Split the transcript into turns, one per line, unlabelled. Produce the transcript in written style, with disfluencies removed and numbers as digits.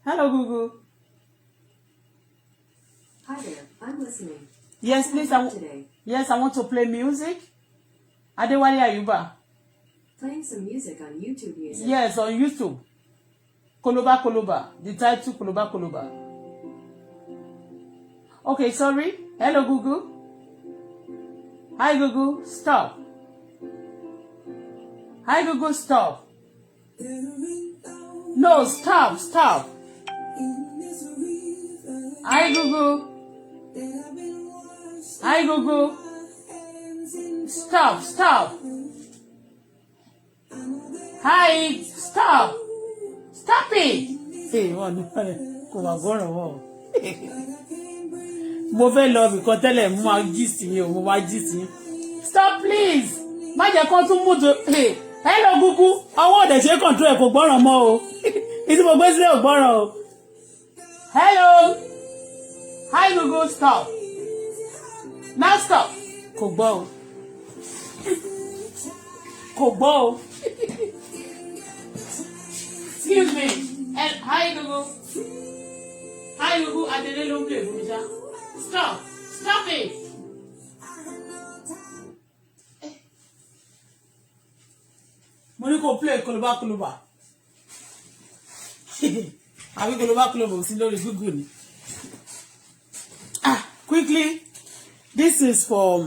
Hello, Google.
Hi there, I'm listening.
Yes, please. Yes, I want to play music. Adewale Ayuba.
Playing some music on YouTube Music.
Yes, on YouTube. Koloba Koloba. The title Koloba Koloba. Okay, sorry. Hello, Google. Hi, Google. Stop. Hi, Google. Stop. No, stop. Stop. Hi, Google. Hi, Google. Stop. Stop. Hi. Stop. Stop it. Hey, one. Kò wá gbọ́ràn wọ́n. Mo fẹ́ lọ bí kan tẹ́lẹ̀ mo máa jí sí yín o, mo máa jí sí yín. Stop please. Má jẹ́ kó tún mú tó. Hello Google. Ọwọ́ òde ṣe control ẹ̀ kò gbọ́ràn mọ́ o. Ìtí mo gbé sílẹ̀ ò gbọ́ràn o. Hello. Hi Google, stop. Now stop. Kò gbọ́ o. Kò gbọ́ o. Excuse me. Hi Google. Hi Google, Adele ló ń play fún mi ṣá. Stop. Stop it. Mo ní kó play Koloba Koloba. Àbí Koloba Koloba ò sí lórí Google ni. Quickly, this is for